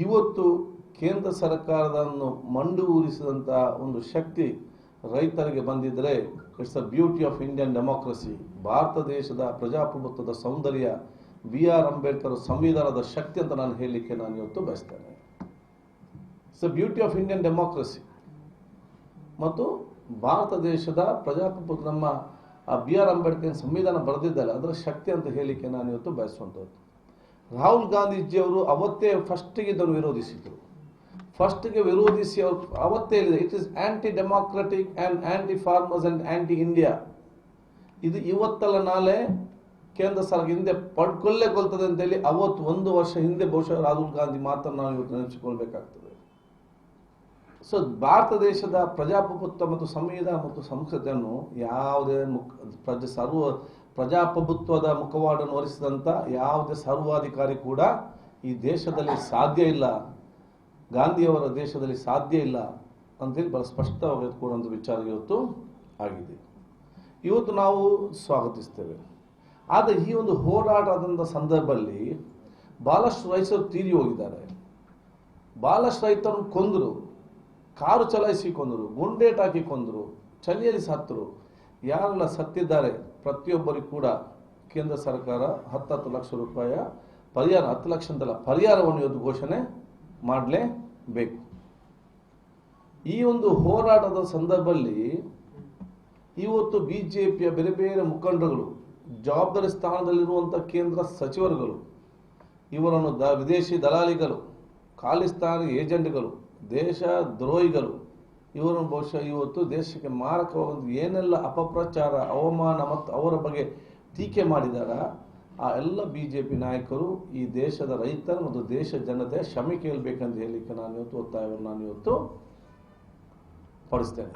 ಇವತ್ತು ಕೇಂದ್ರ ಸರ್ಕಾರವನ್ನು ಮಂಡು ಊರಿಸಿದಂತಹ ಒಂದು ಶಕ್ತಿ ರೈತರಿಗೆ ಬಂದಿದ್ದರೆ it's a beauty of Indian democracy. Bharat ದೇಶದ ಪ್ರಜಾಪ್ರಭುತ್ವದ ಸೌಂದರ್ಯ ಬಿ.ಆರ್. ಅಂಬೇಡ್ಕರ್ ಸಂವಿಧಾನದ ಶಕ್ತಿ ಅಂತ ನಾನು ಹೇಳಲಿಕ್ಕೆ ನಾನು ಇವತ್ತು ಬಯಸ್ತೇನೆ. It's a beauty of Indian democracy. ಮತ್ತು ಭಾರತ ದೇಶದ ಪ್ರಜಾಪ್ರಭುತ್ವ ನಮ್ಮ ಬಿ.ಆರ್. ಅಂಬೇಡ್ಕರ್ ಸಂವಿಧಾನ ಬರೆದಿದ್ದಲ್ಲ ಅದರ ಶಕ್ತಿ ಅಂತ ಹೇಳಲಿಕ್ಕೆ ನಾನು ಇವತ್ತು ಬಯಸುವಂಥದ್ದು. ರಾಹುಲ್ ಗಾಂಧೀಜಿಯವರು ಅವತ್ತೇ ಫಸ್ಟಿಗೆ ಇದನ್ನು ವಿರೋಧಿಸಿದರು. ಫಸ್ಟ್ಗೆ ವಿರೋಧಿಸಿ ಅವರು ಅವತ್ತೇ ಹೇಳಿದೆ it is anti democratic and anti farmers and anti India. ಇದು ಇವತ್ತಲ್ಲ ನಾಳೆ ಕೇಂದ್ರ ಸರ್ಕಾರ ಹಿಂದೆ ಕೊಲ್ತದೆ ಅಂತೇಳಿ ಅವತ್ತು 1 ವರ್ಷ ಹಿಂದೆ ಬಹುಶಃ ರಾಹುಲ್ ಗಾಂಧಿ ಮಾತನ್ನು ನಾವು ಇವತ್ತು ನೆನೆಸಿಕೊಳ್ಬೇಕಾಗ್ತದೆ. ಸೊ ಭಾರತ ದೇಶದ ಪ್ರಜಾಪ್ರಭುತ್ವ ಮತ್ತು ಸಂವಿಧಾನ ಮತ್ತು ಸಂಸ್ಕೃತಿಯನ್ನು ಯಾವುದೇ ಪ್ರಜಾಪ್ರಭುತ್ವದ ಮುಖವಾಡನ್ನು ಹೊರಿಸಿದಂಥ ಯಾವುದೇ ಸರ್ವಾಧಿಕಾರಿ ಕೂಡ ಈ ದೇಶದಲ್ಲಿ ಸಾಧ್ಯ ಇಲ್ಲ, ಗಾಂಧಿಯವರ ದೇಶದಲ್ಲಿ ಸಾಧ್ಯ ಇಲ್ಲ ಅಂತೇಳಿ ಬಹಳ ಸ್ಪಷ್ಟವಾಗಿ ಕೂಡುವಂಥ ವಿಚಾರ ಇವತ್ತು ಆಗಿದೆ. ಇವತ್ತು ನಾವು ಸ್ವಾಗತಿಸ್ತೇವೆ. ಆದರೆ ಈ ಒಂದು ಹೋರಾಟದ ಸಂದರ್ಭದಲ್ಲಿ ಬಹಳಷ್ಟು ರೈತರು ತೀರಿ ಹೋಗಿದ್ದಾರೆ. ಬಹಳಷ್ಟು ರೈತರನ್ನು ಕೊಂದರು, ಕಾರು ಚಲಾಯಿಸಿ ಕೊಂದರು, ಗುಂಡೇಟ್ ಹಾಕಿ ಕೊಂದರು, ಚಳಿಯಲ್ಲಿ ಸತ್ತರು. ಯಾರೆಲ್ಲ ಸತ್ತಿದ್ದಾರೆ ಪ್ರತಿಯೊಬ್ಬರಿಗೂ ಕೂಡ ಕೇಂದ್ರ ಸರ್ಕಾರ 10 ಲಕ್ಷ ರೂಪಾಯಿ ಪರಿಹಾರ, 10 ಲಕ್ಷ ಅಂತಲ್ಲ ಪರಿಹಾರವನ್ನು ಇವತ್ತು ಘೋಷಣೆ ಮಾಡಲೇಬೇಕು. ಈ ಒಂದು ಹೋರಾಟದ ಸಂದರ್ಭದಲ್ಲಿ ಇವತ್ತು ಬಿಜೆಪಿಯ ಬೇರೆ ಬೇರೆ ಮುಖಂಡರುಗಳು, ಜವಾಬ್ದಾರಿ ಸ್ಥಾನದಲ್ಲಿರುವಂಥ ಕೇಂದ್ರ ಸಚಿವರುಗಳು, ಇವರನ್ನು ವಿದೇಶಿ ದಲಾಲಿಗಳು, ಖಾಲಿಸ್ತಾನಿ ಏಜೆಂಟ್ಗಳು, ದೇಶ ದ್ರೋಹಿಗಳು, ಇವರನ್ನು ಬಹುಶಃ ಇವತ್ತು ದೇಶಕ್ಕೆ ಮಾರಕವಾದ ಏನೆಲ್ಲ ಅಪಪ್ರಚಾರ, ಅವಮಾನ ಮತ್ತು ಅವರ ಬಗ್ಗೆ ಟೀಕೆ ಮಾಡಿದಾರ ಆ ಎಲ್ಲ ಬಿಜೆಪಿ ನಾಯಕರು ಈ ದೇಶದ ರೈತರ ಮತ್ತು ದೇಶ ಜನತೆ ಕ್ಷಮೆ ಕೇಳಬೇಕಂತ ಹೇಳಲಿಕ್ಕೆ ನಾನು ಇವತ್ತು ಒತ್ತಾಯವನ್ನು ನಾನು ಇವತ್ತು ಪಡಿಸ್ತೇನೆ.